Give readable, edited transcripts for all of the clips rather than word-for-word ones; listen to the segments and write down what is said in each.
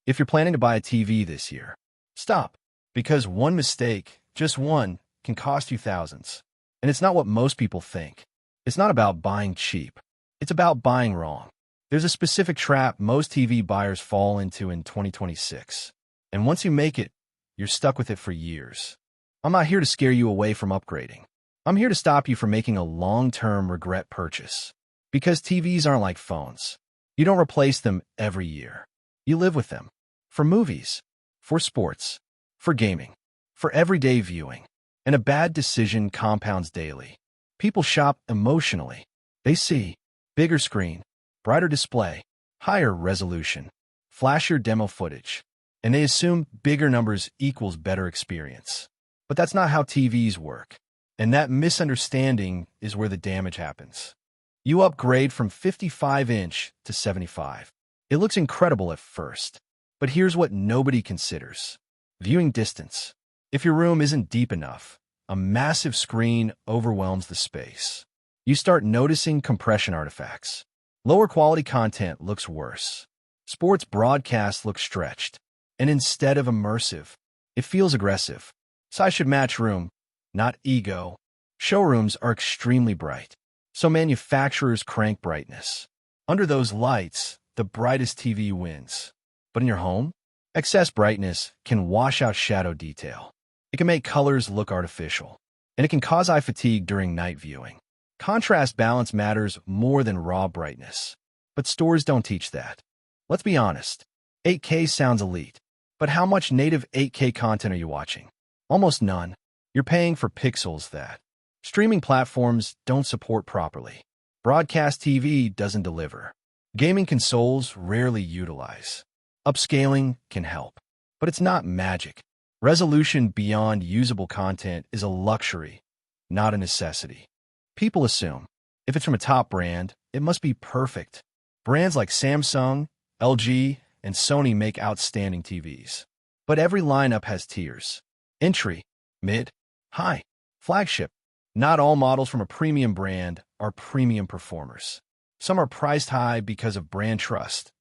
If you're planning to buy a TV this year, stop. Because one mistake, just one, can cost you thousands. And it's not what most people think. It's not about buying cheap. It's about buying wrong. There's a specific trap most TV buyers fall into in 2026. And once you make it, you're stuck with it for years. I'm not here to scare you away from upgrading. I'm here to stop you from making a long-term regret purchase. Because TVs aren't like phones. You don't replace them every year. You live with them. For movies, for sports, for gaming, for everyday viewing. And a bad decision compounds daily. People shop emotionally. They see bigger screen, brighter display, higher resolution, flashier demo footage, and they assume bigger numbers equals better experience. But that's not how TVs work. And that misunderstanding is where the damage happens. You upgrade from 55-inch to 75. It looks incredible at first. But here's what nobody considers. Viewing distance. If your room isn't deep enough, a massive screen overwhelms the space. You start noticing compression artifacts. Lower quality content looks worse. Sports broadcasts look stretched. And instead of immersive, it feels aggressive. Size should match room, not ego. Showrooms are extremely bright, so manufacturers crank brightness. Under those lights, the brightest TV wins. But in your home, excess brightness can wash out shadow detail. It can make colors look artificial, and it can cause eye fatigue during night viewing. Contrast balance matters more than raw brightness, but stores don't teach that. Let's be honest, 8K sounds elite, but how much native 8K content are you watching? Almost none. You're paying for pixels that streaming platforms don't support properly. Broadcast TV doesn't deliver. Gaming consoles rarely utilize. Upscaling can help, but it's not magic. Resolution beyond usable content is a luxury, not a necessity. People assume, if it's from a top brand, it must be perfect. Brands like Samsung, LG, and Sony make outstanding TVs. But every lineup has tiers. Entry, mid, high, flagship. Not all models from a premium brand are premium performers. Some are priced high because of brand trust,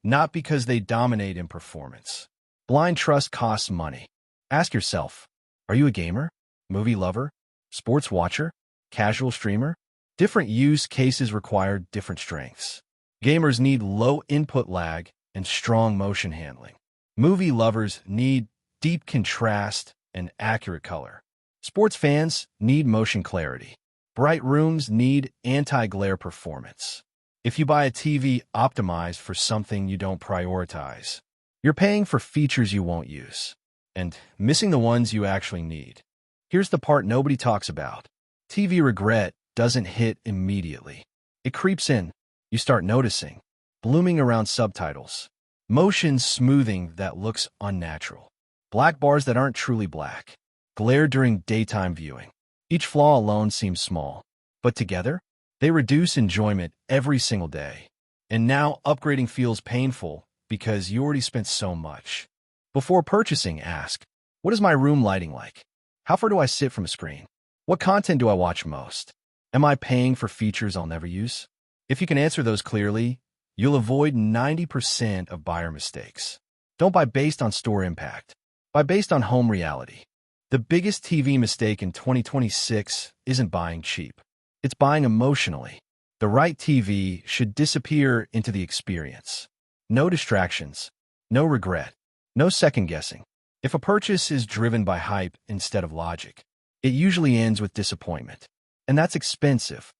not because they dominate in performance. Blind trust costs money. Ask yourself, are you a gamer, movie lover, sports watcher, casual streamer? Different use cases require different strengths. Gamers need low input lag and strong motion handling. Movie lovers need deep contrast and accurate color. Sports fans need motion clarity. Bright rooms need anti-glare performance. If you buy a TV optimized for something you don't prioritize, you're paying for features you won't use and missing the ones you actually need. Here's the part nobody talks about. TV regret doesn't hit immediately. It creeps in. You start noticing blooming around subtitles, motion smoothing that looks unnatural, black bars that aren't truly black, glare during daytime viewing. Each flaw alone seems small, but together, they reduce enjoyment every single day. And now upgrading feels painful because you already spent so much. Before purchasing, ask, what is my room lighting like? How far do I sit from a screen? What content do I watch most? Am I paying for features I'll never use? If you can answer those clearly, you'll avoid 90% of buyer mistakes. Don't buy based on store impact. Buy based on home reality. The biggest TV mistake in 2026 isn't buying cheap. It's buying emotionally. The right TV should disappear into the experience. No distractions, no regret, no second guessing. If a purchase is driven by hype instead of logic, it usually ends with disappointment. And that's expensive.